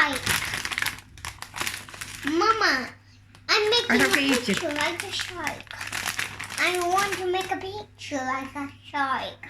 shark. Mama, I'm making a picture like a shark. I want to make a picture like a shark.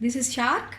this is shark.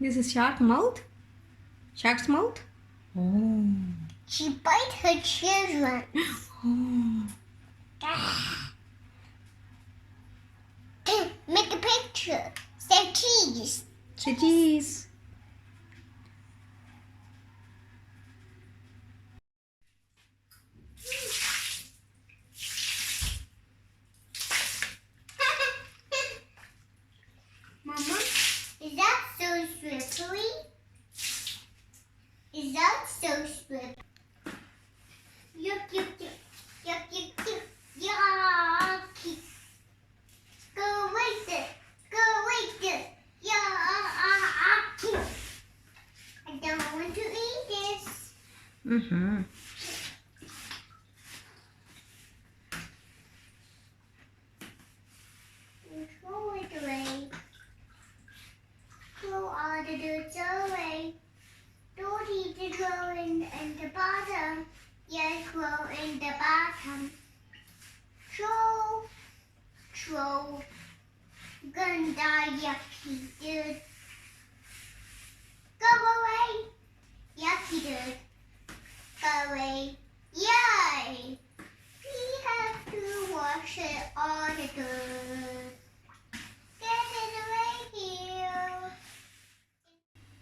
This is shark mouth. Shark's mouth. Oh. She bites her children. Oh. Make a picture. Say cheese. Say cheese. Mama, is that so slippery? Is that so slippery? Yuck, yuck, yuck. Yuck, yuck, yuck. Yucky. Go away there. Go away there. Yucky. I don't want to eat this. Mm-hmm. Throw it away. Throw all the dirt away. Don't eat the roll in the bottom. Yes, roll in the bottom. Throw. Gonna die, yucky dude. Go away. Yucky dude. Go away. Yay! We have to wash it all the dirt. Get it away here.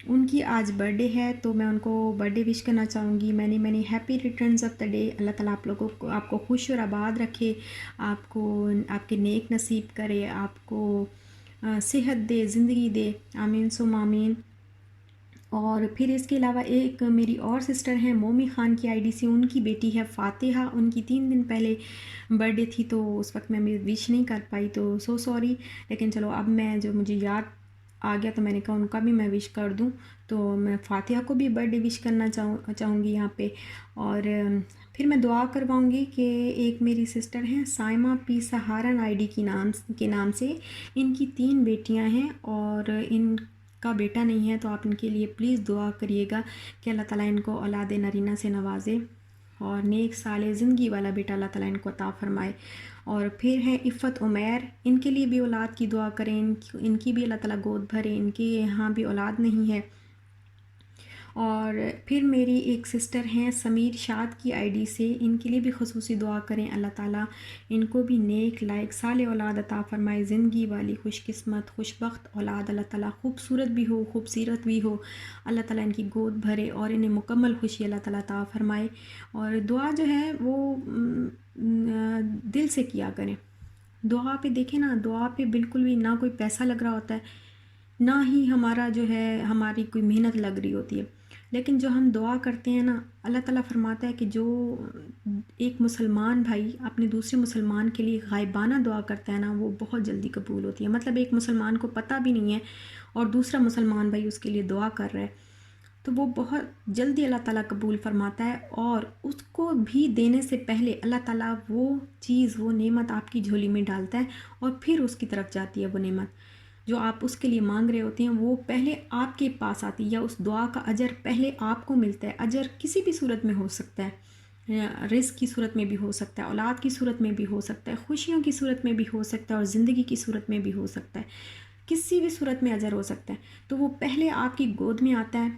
ان کی آج birth day ہے تو میں ان کو birth day وش کرنا چاہوں گی. Many happy returns of the day. اللہ تعالیٰ آپ لوگوں کو آپ کو خوش اور آباد رکھے, آپ کو آپ کے نیک نصیب کرے, آپ کو صحت دے, زندگی دے. آمین سم آمین. اور پھر اس کے علاوہ ایک میری اور سسٹر ہیں مومی خان کی آئی ڈی سے, ان کی بیٹی ہے فاتحہ, ان کی 3 دن پہلے برتھ ڈے تھی تو اس وقت میں وش نہیں کر پائی, تو سو سوری. لیکن چلو اب میں جو مجھے یاد آ گیا تو میں نے کہا ان کا بھی میں وش کر دوں. تو میں فاتحہ کو بھی برتھ ڈے وش کرنا چاہوں گی یہاں پہ. اور پھر میں دعا کرواؤں گی کہ ایک میری سسٹر ہیں سائمہ پی سہارن آئی ڈی کے نام سے, ان کی 3 بیٹیاں ہیں اور ان کا بیٹا نہیں ہے, تو آپ ان کے لیے پلیز دعا کریے گا کہ اللہ تعالیٰ ان کو اولاد نرینہ سے نوازے اور نیک صالح زندگی والا بیٹا اللہ تعالیٰ ان کو عطا فرمائے. اور پھر ہیں عفت عمیر, ان کے لیے بھی اولاد کی دعا کریں, ان کی بھی اللہ تعالیٰ گود بھرے, ان کے یہاں بھی اولاد نہیں ہے. اور پھر میری ایک سسٹر ہیں سمیر شاد کی آئی ڈی سے, ان کے لیے بھی خصوصی دعا کریں, اللہ تعالیٰ ان کو بھی نیک لائق صالح اولاد عطا فرمائے, زندگی والی خوش قسمت خوش بخت اولاد اللہ تعالیٰ, خوبصورت بھی ہو خوبصیرت بھی ہو, اللہ تعالیٰ ان کی گود بھرے اور انہیں مکمل خوشی اللہ تعالیٰ عطا فرمائے. اور دعا جو ہے وہ دل سے کیا کریں. دعا پہ دیکھیں نا, دعا پہ بالکل بھی نہ کوئی پیسہ لگ رہا ہوتا ہے, نہ ہی ہمارا جو ہے ہماری کوئی محنت لگ رہی ہوتی ہے. لیکن جو ہم دعا کرتے ہیں نا, اللہ تعالیٰ فرماتا ہے کہ جو ایک مسلمان بھائی اپنے دوسرے مسلمان کے لیے غائبانہ دعا کرتا ہے نا, وہ بہت جلدی قبول ہوتی ہے. مطلب ایک مسلمان کو پتہ بھی نہیں ہے اور دوسرا مسلمان بھائی اس کے لیے دعا کر رہا ہے, تو وہ بہت جلدی اللہ تعالیٰ قبول فرماتا ہے. اور اس کو بھی دینے سے پہلے اللہ تعالیٰ وہ چیز وہ نعمت آپ کی جھولی میں ڈالتا ہے اور پھر اس کی طرف جاتی ہے. وہ نعمت جو آپ اس کے لیے مانگ رہے ہوتے ہیں وہ پہلے آپ کے پاس آتی ہے, یا اس دعا کا اجر پہلے آپ کو ملتا ہے. اجر کسی بھی صورت میں ہو سکتا ہے, رزق کی صورت میں بھی ہو سکتا ہے, اولاد کی صورت میں بھی ہو سکتا ہے, خوشیوں کی صورت میں بھی ہو سکتا ہے, اور زندگی کی صورت میں بھی ہو سکتا ہے. کسی بھی صورت میں اجر ہو سکتا ہے. تو وہ پہلے آپ کی گود میں آتا ہے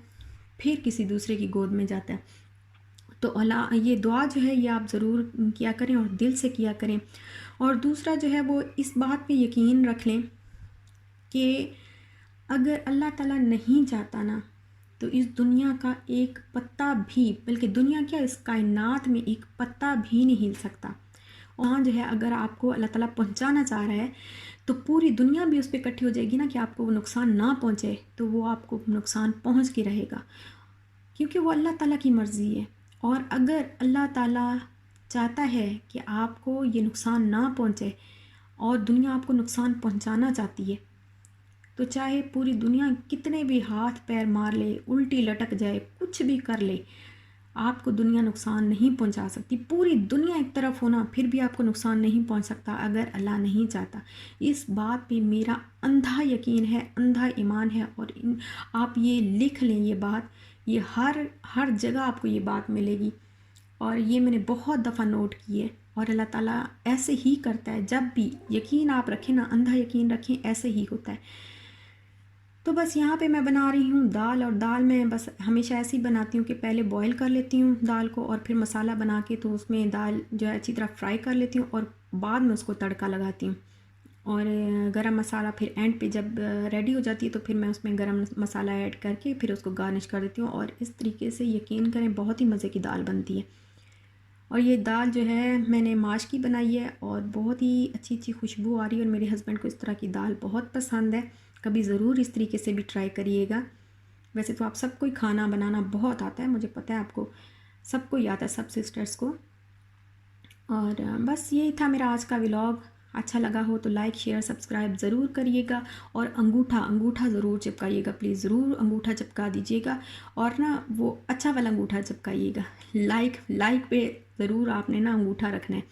پھر کسی دوسرے کی گود میں جاتا ہے. تو یہ دعا جو ہے یہ آپ ضرور کیا کریں اور دل سے کیا کریں. اور دوسرا جو ہے وہ اس بات پہ یقین رکھ لیں کہ اگر اللہ تعالیٰ نہیں چاہتا نا, تو اس دنیا کا ایک پتا بھی, بلکہ دنیا کیا اس کائنات میں ایک پتا بھی نہیں ہل سکتا. وہاں جو ہے اگر آپ کو اللہ تعالیٰ پہنچانا چاہ رہا ہے تو پوری دنیا بھی اس پہ اکٹھی ہو جائے گی نا کہ آپ کو وہ نقصان نہ پہنچے, تو وہ آپ کو نقصان پہنچ کے رہے گا, کیونکہ وہ اللہ تعالیٰ کی مرضی ہے. اور اگر اللہ تعالیٰ چاہتا ہے کہ آپ کو یہ نقصان نہ پہنچے اور دنیا آپ کو نقصان پہنچانا چاہتی ہے, تو چاہے پوری دنیا کتنے بھی ہاتھ پیر مار لے, الٹی لٹک جائے, کچھ بھی کر لے, آپ کو دنیا نقصان نہیں پہنچا سکتی. پوری دنیا ایک طرف ہونا پھر بھی آپ کو نقصان نہیں پہنچ سکتا اگر اللہ نہیں چاہتا. اس بات پہ میرا اندھا یقین ہے, اندھا ایمان ہے. اور آپ یہ لکھ لیں یہ بات, یہ ہر جگہ آپ کو یہ بات ملے گی. اور یہ میں نے بہت دفعہ نوٹ کی ہے, اور اللہ تعالیٰ ایسے ہی کرتا ہے. جب بھی یقین آپ رکھیں نا, اندھا یقین رکھیں, ایسے ہی ہوتا ہے. تو بس یہاں پہ میں بنا رہی ہوں دال, اور دال میں بس ہمیشہ ایسی بناتی ہوں کہ پہلے بوائل کر لیتی ہوں دال کو, اور پھر مسالہ بنا کے تو اس میں دال جو ہے اچھی طرح فرائی کر لیتی ہوں, اور بعد میں اس کو تڑکا لگاتی ہوں. اور گرم مسالہ پھر اینڈ پہ جب ریڈی ہو جاتی ہے تو پھر میں اس میں گرم مسالہ ایڈ کر کے پھر اس کو گارنش کر دیتی ہوں. اور اس طریقے سے یقین کریں بہت ہی مزے کی دال بنتی ہے. اور یہ دال جو ہے میں نے ماش کی بنائی ہے, اور بہت ہی اچھی خوشبو آ رہی ہے, اور میرے ہسبینڈ کو اس طرح کی دال بہت پسند ہے. کبھی ضرور اس طریقے سے بھی ٹرائی کریے گا. ویسے تو آپ سب کو کھانا بنانا بہت آتا ہے, مجھے پتہ ہے آپ کو سب کو ہی آتا ہے, سب سسٹرز کو. اور بس یہی تھا میرا آج کا ولاگ. اچھا لگا ہو تو لائک شیئر سبسکرائب ضرور کریے گا, اور انگوٹھا ضرور چپکائیے گا, پلیز ضرور انگوٹھا چپکا دیجیے گا, اور نا وہ اچھا والا انگوٹھا چپکائیے گا. لائک پہ ضرور آپ نے نا انگوٹھا رکھنا ہے.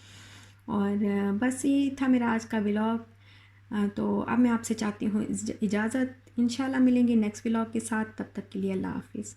اور بس یہی تھا میرا آج کا ولاگ. تو اب میں آپ سے چاہتی ہوں اجازت. انشاءاللہ ملیں گے نیکسٹ ولاگ کے ساتھ, تب تک کے لیے اللہ حافظ.